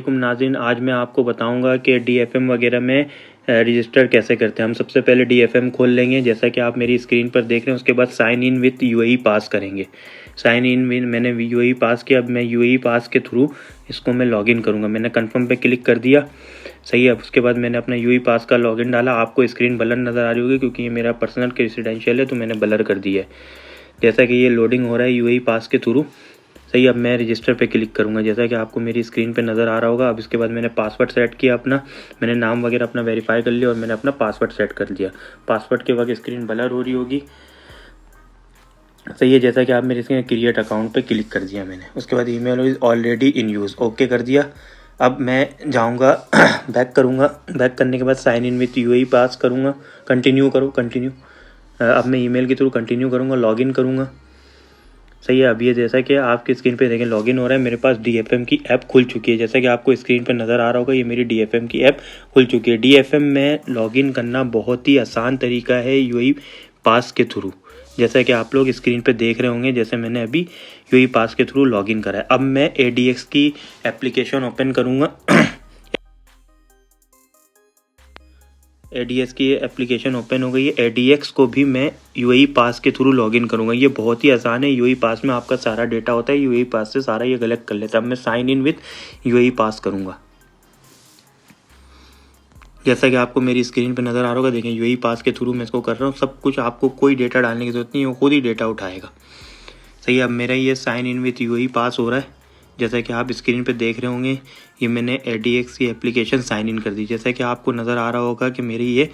वालेकुम नाज़रीन, आज मैं आपको बताऊंगा कि डीएफएम वगैरह में रजिस्टर कैसे करते हैं। हम सबसे पहले डीएफएम खोल लेंगे, जैसा कि आप मेरी स्क्रीन पर देख रहे हैं। उसके बाद साइन इन विथ यूएई पास करेंगे। साइन इन विथ मैंने यूएई पास किया। अब मैं यूएई पास के थ्रू इसको मैं लॉगिन करूँगा। मैंने कन्फर्म पे क्लिक कर दिया, सही है। उसके बाद मैंने अपना यूएई पास का लॉगिन डाला। आपको स्क्रीन ब्लर नज़र आ रही होगी क्योंकि ये मेरा पर्सनल रेसिडेंशियल है, तो मैंने ब्लर कर दिया है। जैसा कि ये लोडिंग हो रहा है यूएई पास के थ्रू, सही। अब मैं रजिस्टर पे क्लिक करूँगा, जैसा कि आपको मेरी स्क्रीन पे नज़र आ रहा होगा। अब इसके बाद मैंने पासवर्ड सेट किया अपना, मैंने नाम वगैरह अपना वेरीफाई कर लिया और मैंने अपना पासवर्ड सेट कर दिया। पासवर्ड के वक्त स्क्रीन ब्लर हो रही होगी, सही है। जैसा कि आप मेरे इसके क्रिएट अकाउंट पे क्लिक कर दिया मैंने। उसके बाद email is already in use, okay कर दिया। अब मैं जाऊँगा बैक करूँगा। बैक करने के बाद साइन इन विथ यूएई पास करूँगा। कंटिन्यू करो, कंटिन्यू। अब मैं ईमेल के थ्रू कंटिन्यू करूँगा, लॉगिन करूँगा, सही है। अब ये जैसा कि आपकी स्क्रीन पे देखें लॉगिन हो रहा है, मेरे पास डीएफएम की ऐप खुल चुकी है। जैसा कि आपको स्क्रीन पे नज़र आ रहा होगा, ये मेरी डीएफएम की ऐप खुल चुकी है। डीएफएम में लॉगिन करना बहुत ही आसान तरीका है यूएई पास के थ्रू, जैसा कि आप लोग स्क्रीन पे देख रहे होंगे। जैसे मैंने अभी यूएई पास के थ्रू लॉगिन करा है। अब मैं एडीएक्स की एप्लीकेशन ओपन करूँगा। एडीएक्स की एप्लीकेशन ओपन हो गई है। एडीएक्स को भी मैं यूएई पास के थ्रू लॉगिन करूँगा। ये बहुत ही आसान है। यूएई पास में आपका सारा डेटा होता है, यूएई पास से सारा ये कलेक्ट कर लेता है। अब मैं साइन इन विथ यूएई पास करूँगा, जैसा कि आपको मेरी स्क्रीन पे नज़र आ रहा होगा। देखें यूएई पास के थ्रू मैं इसको कर रहा हूँ। सब कुछ, आपको कोई डेटा डालने की ज़रूरत नहीं है, वो खुद ही डेटा उठाएगा, सही है। अब मेरा ये साइन इन विथ यूएई पास हो रहा है, जैसा कि आप स्क्रीन पे देख रहे होंगे। ये मैंने एडीएक्स की एप्लीकेशन साइन इन कर दी। जैसा कि आपको नज़र आ रहा होगा कि मेरी ये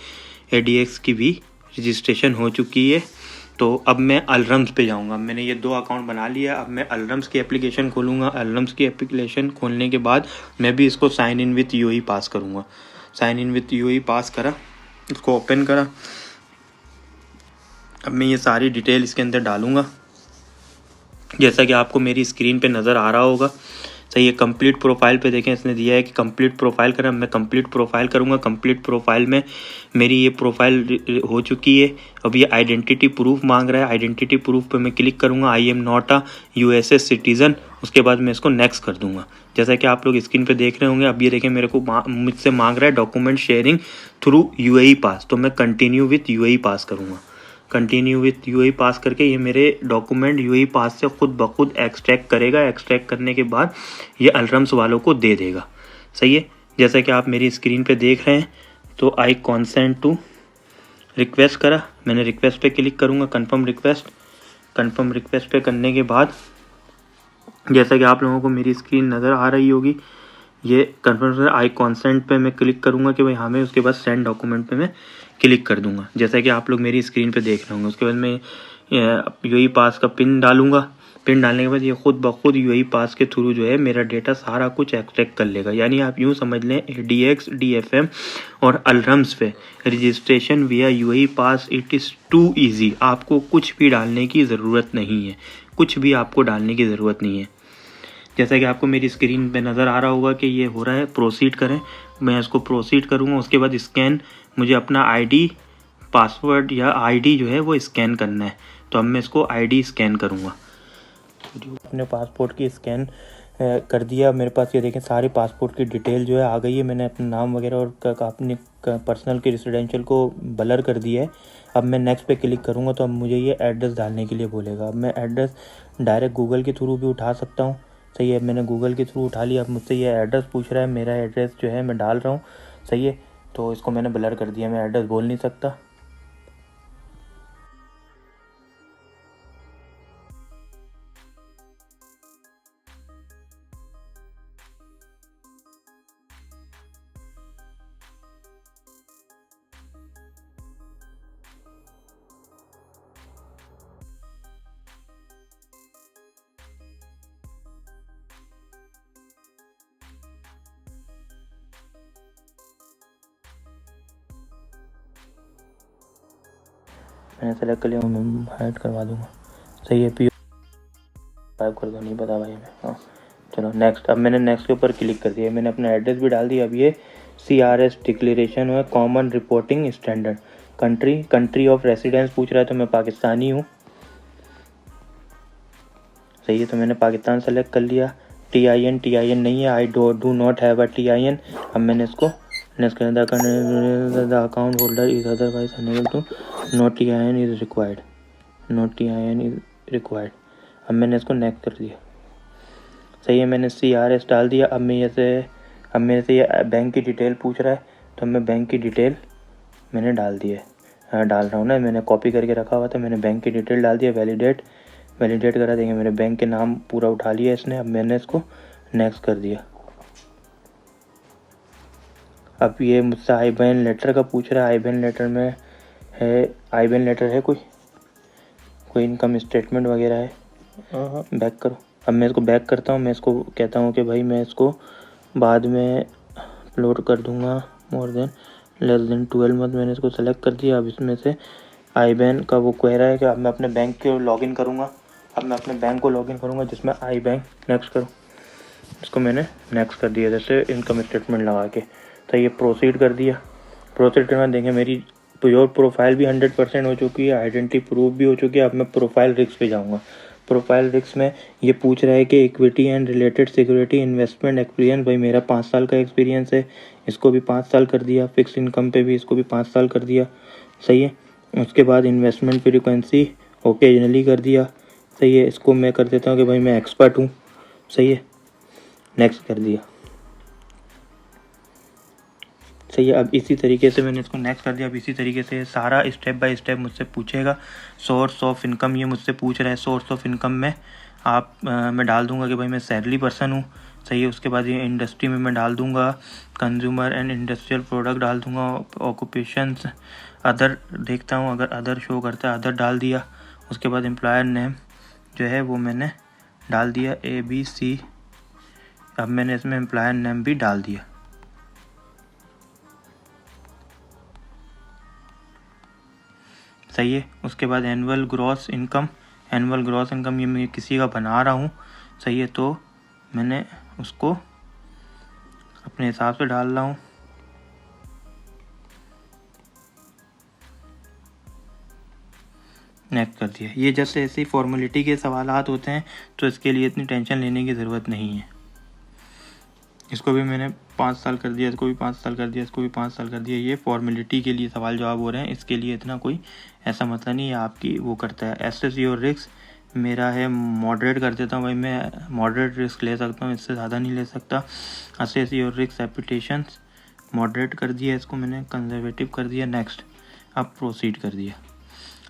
एडीएक्स की भी रजिस्ट्रेशन हो चुकी है। तो अब मैं अलरम्स पे जाऊंगा। मैंने ये 2 अकाउंट बना लिया। अब मैं अलरम्स की एप्लीकेशन खोलूँगा। अलरम्स की एप्लीकेशन खोलने के बाद मैं भी इसको साइन इन विथ यूएई पास करूँगा। साइन इन विथ यूएई पास करा, इसको ओपन करा। अब मैं ये सारी डिटेल इसके अंदर डालूँगा, जैसा कि आपको मेरी स्क्रीन पे नज़र आ रहा होगा, सही है। कंप्लीट प्रोफाइल पे देखें, इसने दिया है कि कंप्लीट प्रोफाइल करें। मैं कंप्लीट प्रोफाइल करूँगा। कंप्लीट प्रोफाइल में मेरी ये प्रोफाइल हो चुकी है। अब ये आइडेंटिटी प्रूफ मांग रहा है। आइडेंटिटी प्रूफ पे मैं क्लिक करूँगा। I am not a USA citizen. उसके बाद मैं इसको नेक्स्ट कर दूँगा, जैसा कि आप लोग स्क्रीन पे देख रहे होंगे। अब ये देखें मेरे को मुझसे मांग रहा है डॉक्यूमेंट शेयरिंग थ्रू यूएई पास, तो मैं कंटिन्यू विथ यूएई पास करूँगा। कंटिन्यू विथ यूएई पास करके ये मेरे डॉक्यूमेंट यूएई पास से खुद ब खुद एक्सट्रैक्ट करेगा। एक्सट्रैक्ट करने के बाद ये अलरम्स वालों को दे देगा, सही है। जैसा कि आप मेरी स्क्रीन पे देख रहे हैं, तो आई कॉन्सेंट टू रिक्वेस्ट करा। मैंने रिक्वेस्ट पे क्लिक करूँगा, कन्फर्म रिक्वेस्ट। कन्फर्म रिक्वेस्ट पे करने के बाद, जैसा कि आप लोगों को मेरी स्क्रीन नज़र आ रही होगी, ये कन्फर्म आई कॉन्सेंट पे मैं क्लिक करूँगा कि भाई हमें। उसके बाद सेंड डॉक्यूमेंट पे मैं क्लिक कर दूँगा, जैसा कि आप लोग मेरी स्क्रीन पे देख रहे होंगे। उसके बाद मैं यूएई पास का पिन डालूँगा। पिन डालने के बाद ये खुद ब खुद यूएई पास के थ्रू जो है मेरा डेटा सारा कुछ एक्सट्रैक्ट कर लेगा। यानी आप यूँ समझ लें, एडीएक्स, डीएफएम और अलरम्स पे registration via UAE pass it is too easy. आपको कुछ भी डालने की ज़रूरत नहीं है, कुछ भी आपको डालने की ज़रूरत नहीं है। जैसा कि आपको मेरी स्क्रीन पे नज़र आ रहा होगा कि ये हो रहा है। प्रोसीड करें, मैं इसको प्रोसीड करूँगा। उसके बाद स्कैन, मुझे अपना आईडी, पासवर्ड या आईडी जो है वो स्कैन करना है। तो अब मैं इसको आईडी स्कैन करूँगा। अपने पासपोर्ट की स्कैन कर दिया। मेरे पास ये देखें सारे पासपोर्ट की डिटेल जो है आ गई है। मैंने अपना नाम वगैरह और अपने पर्सनल के रेसिडेंशियल को ब्लर कर दिया है। अब मैं नेक्स्ट पे क्लिक करूँगा तो अब मुझे ये एड्रेस डालने के लिए बोलेगा। अब मैं एड्रेस डायरेक्ट गूगल के थ्रू भी उठा सकता हूँ, सही है। मैंने गूगल के थ्रू उठा लिया। अब मुझसे ये एड्रेस पूछ रहा है, मेरा एड्रेस जो है मैं डाल रहा हूँ, सही है। तो इसको मैंने ब्लर कर दिया, मैं एड्रेस बोल नहीं सकता। मैंने सेलेक्ट कर लिया, मैं हाइड करवा दूँगा, सही है। पी 5 कर दो, नहीं पता भाई मैं। हाँ चलो नेक्स्ट। अब मैंने नेक्स्ट के ऊपर क्लिक कर दिया। मैंने अपना एड्रेस भी डाल दिया। अब ये CRS डिक्लेरेशन है, common reporting standard. Country of residence पूछ रहा है, तो मैं पाकिस्तानी हूँ, सही है। तो मैंने पाकिस्तान सेलेक्ट कर लिया। TIN नहीं है, I do not have a TIN। अब मैंने इसको नेक्स्ट कर दिया। The account holder is otherwise unable to, no TIN is required, no TIN is required. अब मैंने इसको नेक्स्ट कर दिया। सही है, मैंने CRS डाल दिया। अब मेरे से ये बैंक की डिटेल पूछ रहा है, तो मैं बैंक की डिटेल मैंने डाल दी है, डाल रहा हूँ ना, मैंने कॉपी करके रखा हुआ था, मैंने बैंक की डिटेल डाल दिया। वैलिडेट करा देंगे, मेरे बैंक के नाम पूरा उठा लिया इसने। अब मैंने इसको नेक्स्ट कर दिया। अब ये मुझसे IBAN लेटर का पूछ रहा है। IBAN लेटर में है, IBAN लेटर है कोई इनकम स्टेटमेंट वगैरह है? बैक करो। अब मैं इसको बैक करता हूँ। मैं इसको कहता हूँ कि भाई मैं इसको बाद में अपलोड कर दूँगा, more than less than 12 month. मैंने इसको सेलेक्ट कर दिया। अब इसमें से IBAN का वो कह रहा है कि अब मैं अपने बैंक को लॉगिन करूँगा। अब मैं अपने बैंक को लॉगिन करूँगा जिसमें IBAN नेक्स्ट करूँ। इसको मैंने नेक्स्ट कर दिया जैसे इनकम स्टेटमेंट लगा के। तो ये प्रोसीड कर दिया। प्रोसीड करना देंगे, मेरी योर प्रोफाइल भी 100% हो चुकी है, आइडेंटिटी प्रूफ भी हो चुकी है। अब मैं प्रोफाइल रिस्क पे जाऊँगा। प्रोफाइल रिस्क में ये पूछ रहा है कि equity and related security investment experience. भाई मेरा 5 साल का एक्सपीरियंस है, इसको भी 5 साल कर दिया। फिक्स इनकम पे भी इसको भी 5 साल कर दिया। सही है। उसके बाद इन्वेस्टमेंट फ्रीक्वेंसी ओकेजनली कर दिया। सही है, इसको मैं कर देता हूँ कि भाई मैं एक्सपर्ट हूँ। सही है, नेक्स्ट कर दिया। सही है, अब इसी तरीके से मैंने इसको नेक्स्ट कर दिया। अब इसी तरीके से सारा स्टेप बाय स्टेप मुझसे पूछेगा। सोर्स ऑफ इनकम ये मुझसे पूछ रहा है। सोर्स ऑफ इनकम में मैं डाल दूंगा कि भाई मैं सैलरी पर्सन हूँ। सही है, उसके बाद ये इंडस्ट्री में मैं डाल दूंगा कंज्यूमर एंड इंडस्ट्रियल प्रोडक्ट डाल दूंगा। ऑक्यूपेशंस अदर देखता हूँ, अगर अदर शो करता है अदर डाल दिया। उसके बाद एम्प्लॉयर नेम जो है वो मैंने डाल दिया ABC। अब मैंने इसमें एम्प्लॉयर नेम भी डाल दिया। सही है, उसके बाद एनुअल ग्रॉस इनकम ये मैं किसी का बना रहा हूँ। सही है, तो मैंने उसको अपने हिसाब से डाल रहा हूँ। नेक्स्ट कर दिया। ये जैसे ऐसी फॉर्मेलिटी के सवालात होते हैं, तो इसके लिए इतनी टेंशन लेने की ज़रूरत नहीं है। इसको भी मैंने 5 साल कर दिया, इसको भी 5 साल कर दिया, इसको भी 5 साल कर दिया। ये फॉर्मेलिटी के लिए सवाल जवाब हो रहे हैं, इसके लिए इतना कोई ऐसा मतलब नहीं है। आपकी वो करता है। एसेस योर रिस्क मेरा है मॉडरेट कर देता हूँ। भाई मैं मॉडरेट रिस्क ले सकता हूँ, इससे ज़्यादा नहीं ले सकता। Assess your risk applications moderate कर दिया, इसको मैंने कंजर्वेटिव कर दिया। नेक्स्ट, अब प्रोसीड कर दिया।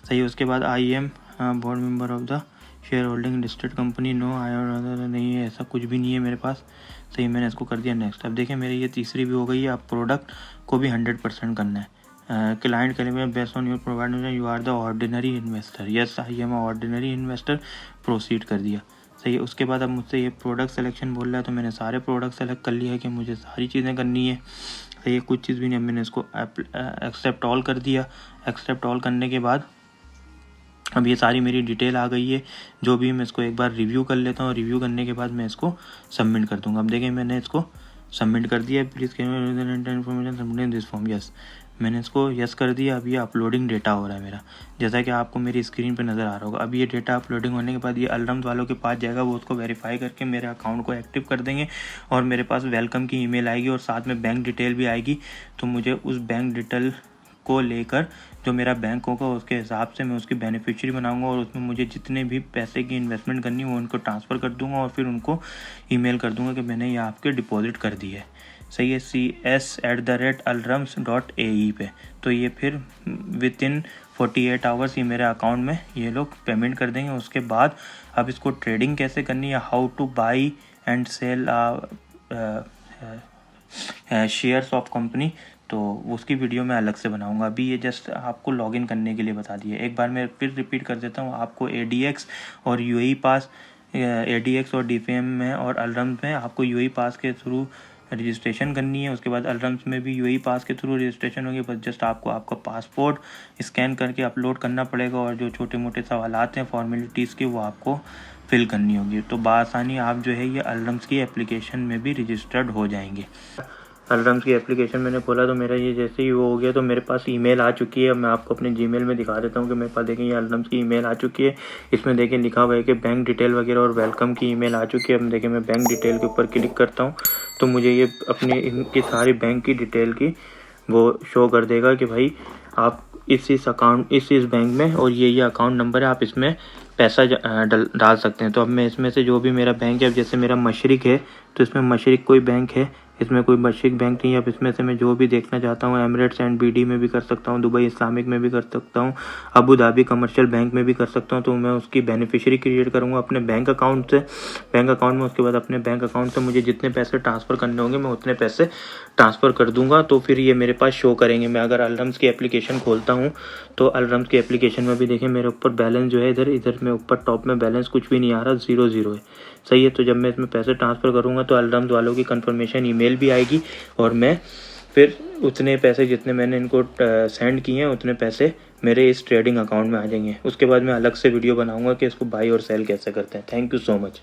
सही है, उसके बाद IM board member of the share holding listed company. No नहीं है, ऐसा कुछ भी नहीं है मेरे पास। सही, मैंने इसको कर दिया नेक्स्ट। अब देखिए मेरी ये तीसरी भी हो गई है। अब प्रोडक्ट को भी 100% करना है। क्लाइंट के लिए based on your provider you are the ordinary investor. Yes I am ordinary investor. Proceed कर दिया। सही है, उसके बाद अब मुझसे ये प्रोडक्ट सिलेक्शन बोल रहा है, तो मैंने सारे प्रोडक्ट सेलेक्ट कर लिया है कि मुझे सारी चीज़ें करनी है। सही है, कुछ चीज़ भी नहीं। अब मैंने इसको एक्सेप्ट ऑल कर दिया। एक्सेप्ट ऑल करने के बाद अब ये सारी मेरी डिटेल आ गई है। जो भी मैं इसको एक बार रिव्यू कर लेता हूँ। रिव्यू करने के बाद मैं इसको सबमिट कर दूँगा। अब देखिए मैंने इसको सबमिट कर दिया। Please information submit this form. Yes, मैंने इसको यस कर दिया। अब ये अपलोडिंग डेटा हो रहा है मेरा, जैसा कि आपको मेरी स्क्रीन पे नज़र आ रहा होगा। अब ये डेटा अपलोडिंग होने के बाद ये अल्रम्स वालों के पास जाएगा, वो उसको वेरीफाई करके मेरे अकाउंट को एक्टिव कर देंगे और मेरे पास वेलकम की ईमेल आएगी और साथ में बैंक डिटेल भी आएगी। तो मुझे उस बैंक डिटेल को लेकर जो मेरा बैंक होगा उसके हिसाब से मैं उसकी बेनिफिशियरी बनाऊंगा और उसमें मुझे जितने भी पैसे की इन्वेस्टमेंट करनी है वो उनको ट्रांसफ़र कर दूंगा और फिर उनको ईमेल कर दूंगा कि मैंने ये आपके डिपॉजिट कर दी है। सही है, cs@alrams.ae पे। तो ये फिर विदिन 48 आवर्स ये मेरे अकाउंट में ये लोग पेमेंट कर देंगे। उसके बाद अब इसको ट्रेडिंग कैसे करनी है, how to buy and sell shares of company, तो उसकी वीडियो मैं अलग से बनाऊंगा। अभी ये जस्ट आपको लॉगिन करने के लिए बता दिया। एक बार मैं फिर रिपीट कर देता हूँ। आपको ADX और UAE पास, ADX और DPM में और अल्रम्स में आपको UAE पास के थ्रू रजिस्ट्रेशन करनी है। उसके बाद अल्रम्स में भी UAE पास के थ्रू रजिस्ट्रेशन होगी। बस जस्ट आपको आपका पासपोर्ट स्कैन करके अपलोड करना पड़ेगा और जो छोटे मोटे सवालात हैं फॉर्मेलिटीज़ के वो आपको फिल करनी होगी। तो बआसानी आप जो है ये अल्रम्स की एप्लीकेशन में भी रजिस्टर्ड हो जाएंगे। अलरम्स की एप्लीकेशन मैंने खोला तो मेरा ये जैसे ही वो हो गया तो मेरे पास ईमेल आ चुकी है। मैं आपको अपने जीमेल में दिखा देता हूँ कि मेरे पास देखें ये अलरम्स की ईमेल आ चुकी है। इसमें देखें लिखा हुआ है कि बैंक डिटेल वगैरह और वेलकम की ईमेल आ चुकी है। अब देखें मैं बैंक डिटेल के ऊपर क्लिक करता हूँ तो मुझे ये अपने इनकी सारी बैंक की डिटेल की वो शो कर देगा कि भाई आप इस अकाउंट इस बैंक में और ये अकाउंट नंबर है, आप इसमें पैसा डाल सकते हैं। तो अब मैं इसमें से जो भी मेरा बैंक है, अब जैसे मेरा मशरिक है तो इसमें मशरिक कोई बैंक है, इसमें कोई मशरिक बैंक नहीं है। अब इसमें से मैं जो भी देखना चाहता हूँ एमिरेट्स एंड बीडी में भी कर सकता हूँ, दुबई इस्लामिक में भी कर सकता हूँ, अबू धाबी कमर्शियल बैंक में भी कर सकता हूँ। तो मैं उसकी बेनिफिशियरी क्रिएट करूँगा अपने बैंक अकाउंट से, बैंक अकाउंट में। उसके बाद अपने बैंक अकाउंट से मुझे जितने पैसे ट्रांसफ़र करने होंगे मैं उतने पैसे ट्रांसफ़र कर दूंगा। तो फिर ये मेरे पास शो करेंगे। मैं अगर अलरम्स की एप्लीकेशन खोलता हूँ तो अलरम्स की एप्लीकेशन में भी देखें मेरे ऊपर बैलेंस जो है इधर में ऊपर टॉप में बैलेंस कुछ भी नहीं आ रहा, 0 है। सही है। तो जब मैं इसमें पैसे ट्रांसफ़र करूँगा तो अलरम्स वालों की कंफर्मेशन ईमेल भी आएगी और मैं फिर उतने पैसे जितने मैंने इनको सेंड किए हैं उतने पैसे मेरे इस ट्रेडिंग अकाउंट में आ जाएंगे। उसके बाद मैं अलग से वीडियो बनाऊंगा कि इसको बाई और सेल कैसे करते हैं। Thank you so much.